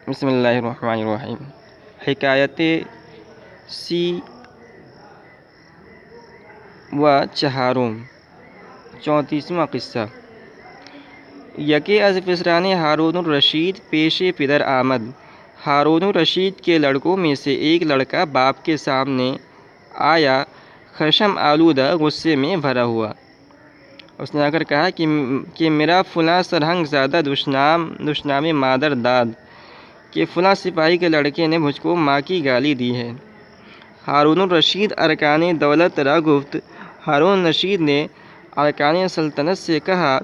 بسم اللہ الرحمن الرحیم۔ حکایت سی و چہارم، 34واں قصہ۔ یکے از پسران ہارون الرشید پیش پدر آمد۔ ہارون الرشید کے لڑکوں میں سے ایک لڑکا باپ کے سامنے آیا، خشم آلودہ، غصے میں بھرا ہوا۔ اس نے آ کر کہا کہ میرا فلاں سرہنگ زادہ دشنام مادر داد کہ فلاں سپاہی کے لڑکے نے مجھ کو ماں کی گالی دی ہے۔ ہارون الرشید ارکان دولت را گفت۔ ہارون الرشید نے ارکان سلطنت سے کہا،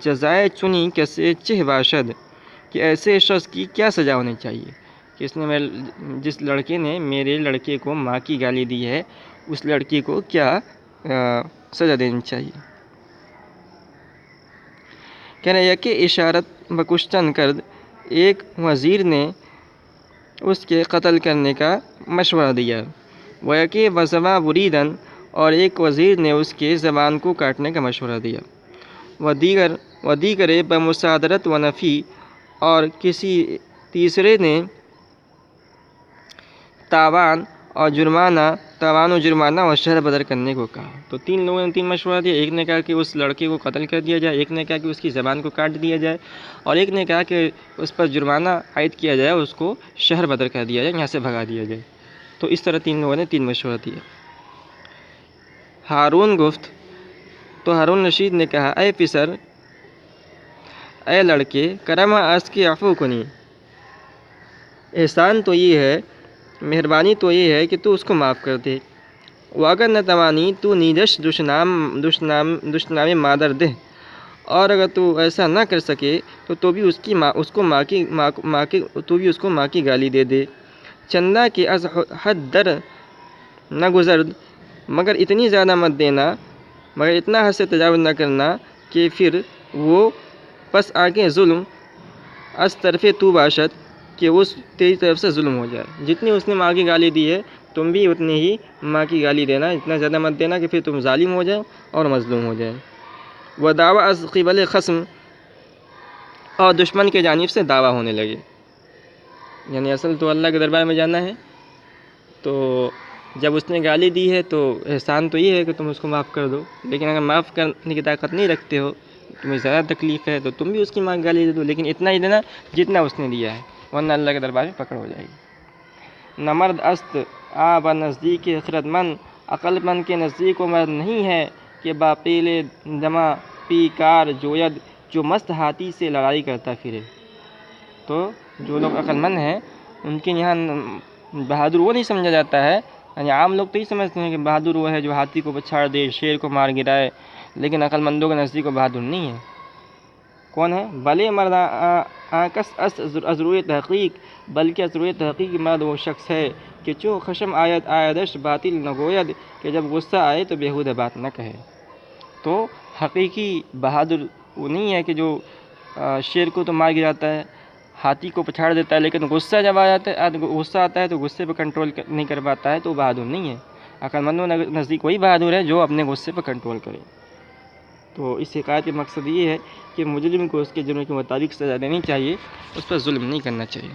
جزائے چنی کسے چہ باشد، کہ ایسے شخص کی کیا سزا ہونی چاہیے کہ جس لڑکے نے میرے لڑکے کو ماں کی گالی دی ہے، اس لڑکے کو کیا سزا دینی چاہیے۔ کہہ رہے کہ اشارت بکشتن کرد، ایک وزیر نے اس کے قتل کرنے کا مشورہ دیا۔ وہ کہ وزما بریدن، اور ایک وزیر نے اس کے زبان کو کاٹنے کا مشورہ دیا۔ و دیگر بمصادرت و نفی، اور کسی تیسرے نے تاوان و جرمانہ اور شہر بدر کرنے کو کہا۔ تو تین لوگوں نے تین مشورہ دیا۔ ایک نے کہا کہ اس لڑکے کو قتل کر دیا جائے، ایک نے کہا کہ اس کی زبان کو کاٹ دیا جائے، اور ایک نے کہا کہ اس پر جرمانہ عائد کیا جائے، اس کو شہر بدر کر دیا جائے، یہاں سے بھگا دیا جائے۔ تو اس طرح تین لوگوں نے تین مشورہ دیا۔ ہارون گفت، تو ہارون رشید نے کہا، اے پسر، اے لڑکے، کرم از کے عفو کنی، احسان تو یہ ہے، مہربانی تو یہ ہے کہ تو اس کو معاف کر دے۔ واگر نہ توانی تو نیدش دشنام مادر دہ، اور اگر تو ایسا نہ کر سکے تو بھی اس کو ماں کی گالی دے دے۔ چندہ کہ از حد در نہ گزرد، مگر اتنی زیادہ مت دینا، مگر اتنا حد سے تجاوز نہ کرنا کہ پھر وہ پس آگے ظلم از طرف تو باشد، کہ اس تیری طرف سے ظلم ہو جائے۔ جتنی اس نے ماں کی گالی دی ہے، تم بھی اتنی ہی ماں کی گالی دینا، اتنا زیادہ مت دینا کہ پھر تم ظالم ہو جائے اور مظلوم ہو جائے۔ وہ دعویٰ از قبل خصم، اور دشمن کے جانب سے دعویٰ ہونے لگے۔ یعنی اصل تو اللہ کے دربار میں جانا ہے، تو جب اس نے گالی دی ہے تو احسان تو یہ ہے کہ تم اس کو معاف کر دو، لیکن اگر معاف کرنے کی طاقت نہیں رکھتے ہو، تمہیں زیادہ تکلیف ہے، تو تم بھی اس کی ماں کی گالی دے دو، لیکن اتنا ہی دینا جتنا اس نے دیا ہے، ورنہ اللہ کے دربار میں پکڑ ہو جائے گی۔ نہ مرد است آب نزدیک خرد مند، عقل مند کے نزدیک وہ مرد نہیں ہے کہ باقیل دما پی کار جوید، جو مست ہاتھی سے لڑائی کرتا پھرے۔ تو جو لوگ عقل مند ہیں ان کے یہاں بہادر وہ نہیں سمجھا جاتا ہے، یعنی عام لوگ تو یہ سمجھتے ہیں کہ بہادر وہ ہے جو ہاتھی کو پچھاڑ دے، شیر کو مار گرائے، لیکن عقل مندوں کے نزدیک وہ بہادر نہیں ہے۔ کون ہے؟ بھلے مرد آکس از روئے تحقیق، بلکہ از روئے تحقیق مرد وہ شخص ہے کہ چوں خشم آیدش باطل نہ گوید، کہ جب غصہ آئے تو بیہودہ بات نہ کہے۔ تو حقیقی بہادر وہ نہیں ہے کہ جو شیر کو تو مار گراتا ہے، ہاتھی کو پچھاڑ دیتا ہے، لیکن غصہ جب غصہ آتا ہے تو غصے پہ کنٹرول نہیں کر پاتا ہے، تو وہ بہادر نہیں ہے۔ عقل مندوں نزدیک وہی بہادر ہے جو اپنے غصے پہ کنٹرول کرے۔ تو اس حکایت کا مقصد یہ ہے کہ مجرم کو اس کے جرم کے مطابق سزا دینی چاہیے، اس پر ظلم نہیں کرنا چاہیے۔